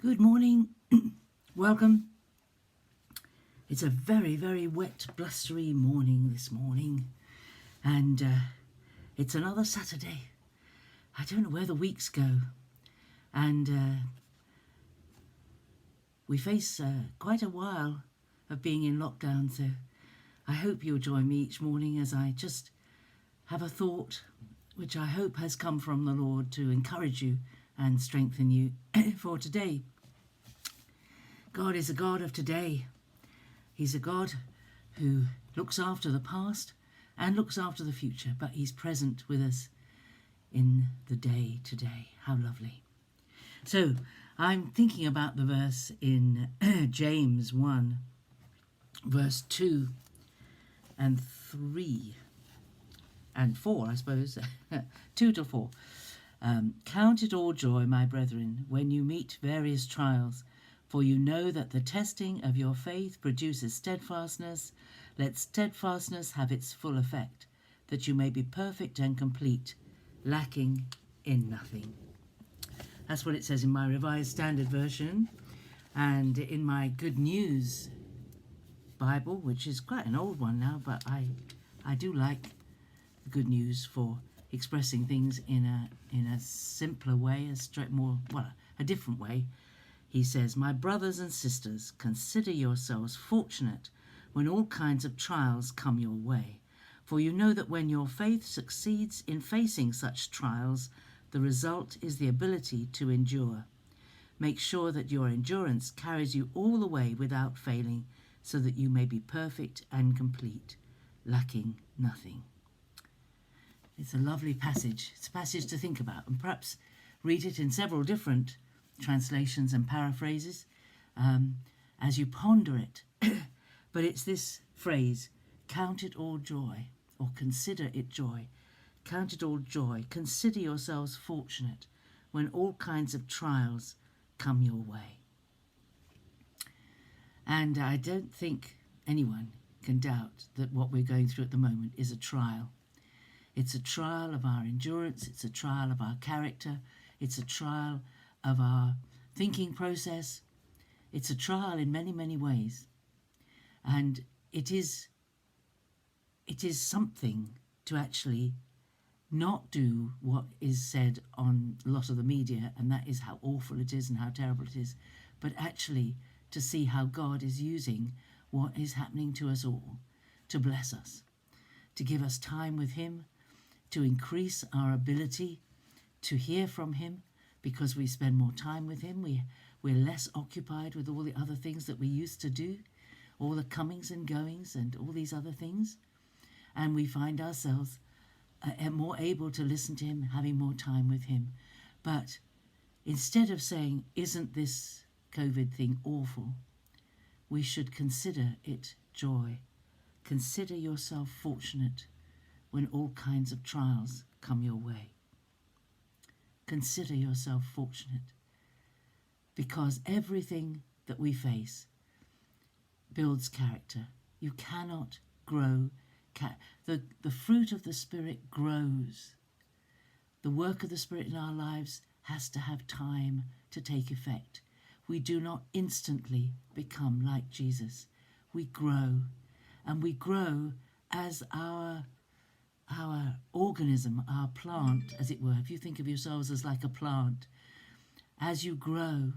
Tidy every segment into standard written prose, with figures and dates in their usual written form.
Good morning. Welcome. It's a very, very wet, blustery morning this morning, and it's another Saturday. I don't know where the weeks go, and we face quite a while of being in lockdown, so I hope you'll join me each morning as I just have a thought which I hope has come from the Lord to encourage you and strengthen you for today. God is a God of today. He's a God who looks after the past and looks after the future, but he's present with us in the day today. How lovely. So I'm thinking about the verse in James 1, verse 2 and 3 and 4, I suppose, 2 to 4. Count it all joy, my brethren, when you meet various trials, for you know that the testing of your faith produces steadfastness. Let steadfastness have its full effect, that you may be perfect and complete, lacking in nothing. That's what it says in my Revised Standard Version. And in my Good News Bible, which is quite an old one now, but I do like the Good News for expressing things in a simpler way, a different way. He says, "My brothers and sisters, consider yourselves fortunate when all kinds of trials come your way. For you know that when your faith succeeds in facing such trials, the result is the ability to endure. Make sure that your endurance carries you all the way without failing, so that you may be perfect and complete, lacking nothing." It's a lovely passage. It's a passage to think about, and perhaps read it in several different translations and paraphrases as you ponder it. But it's this phrase, count it all joy, or consider it joy. Count it all joy. Consider yourselves fortunate when all kinds of trials come your way. And I don't think anyone can doubt that what we're going through at the moment is a trial. It's a trial of our endurance. It's a trial of our character. It's a trial of our thinking process. It's a trial in many, many ways. And it is something to actually not do what is said on a lot of the media, and that is how awful it is and how terrible it is, but actually to see how God is using what is happening to us all to bless us, to give us time with him, to increase our ability to hear from him, because we spend more time with him. We're less occupied with all the other things that we used to do, all the comings and goings and all these other things. And we find ourselves more able to listen to him, having more time with him. But instead of saying, isn't this COVID thing awful, we should consider it joy. Consider yourself fortunate when all kinds of trials come your way. Consider yourself fortunate, because everything that we face builds character. You cannot grow. The fruit of the Spirit grows. The work of the Spirit in our lives has to have time to take effect. We do not instantly become like Jesus. We grow, and we grow as our organism, our plant, as it were. If you think of yourselves as like a plant, as you grow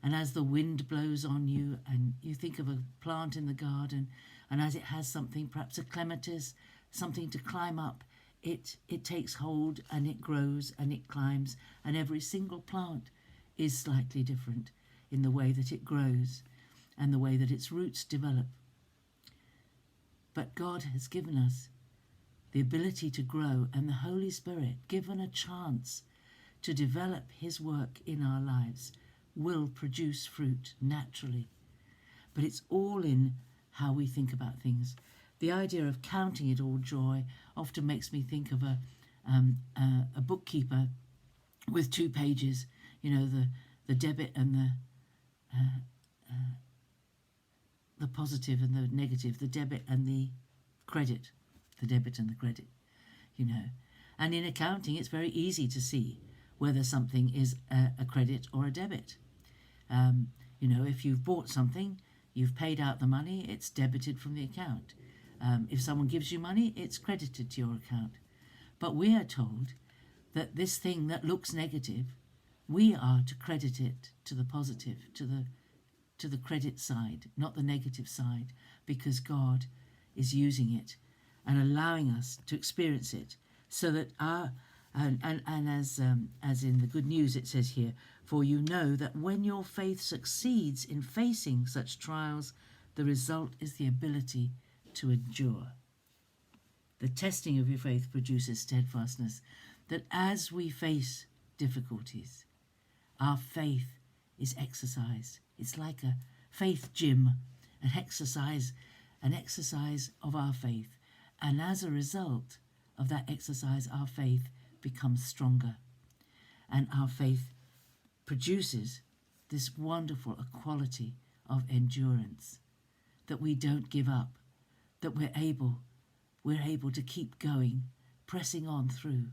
and as the wind blows on you, and you think of a plant in the garden, and as it has something, perhaps a clematis, something to climb up, it takes hold and it grows and it climbs, and every single plant is slightly different in the way that it grows and the way that its roots develop. But God has given us the ability to grow, and the Holy Spirit, given a chance to develop his work in our lives, will produce fruit naturally. But it's all in how we think about things. The idea of counting it all joy often makes me think of a bookkeeper with 2 pages, the debit and the positive and the negative, the debit and the credit. The debit and the credit, And in accounting, it's very easy to see whether something is a credit or a debit. If you've bought something, you've paid out the money, it's debited from the account. If someone gives you money, it's credited to your account. But we are told that this thing that looks negative, we are to credit it to the positive, to the credit side, not the negative side, because God is using it and allowing us to experience it, so that as in the good news it says here, for you know that when your faith succeeds in facing such trials, the result is the ability to endure. The testing of your faith produces steadfastness, that as we face difficulties, our faith is exercised. It's like a faith gym, an exercise of our faith. And as a result of that exercise, our faith becomes stronger. And our faith produces this wonderful quality of endurance, that we don't give up, that we're able to keep going, pressing on through,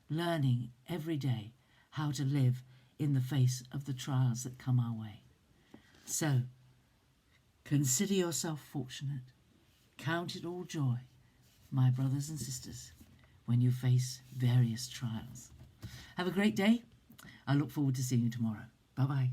learning every day how to live in the face of the trials that come our way. So, consider yourself fortunate. Count it all joy, my brothers and sisters, when you face various trials. Have a great day. I look forward to seeing you tomorrow. Bye-bye.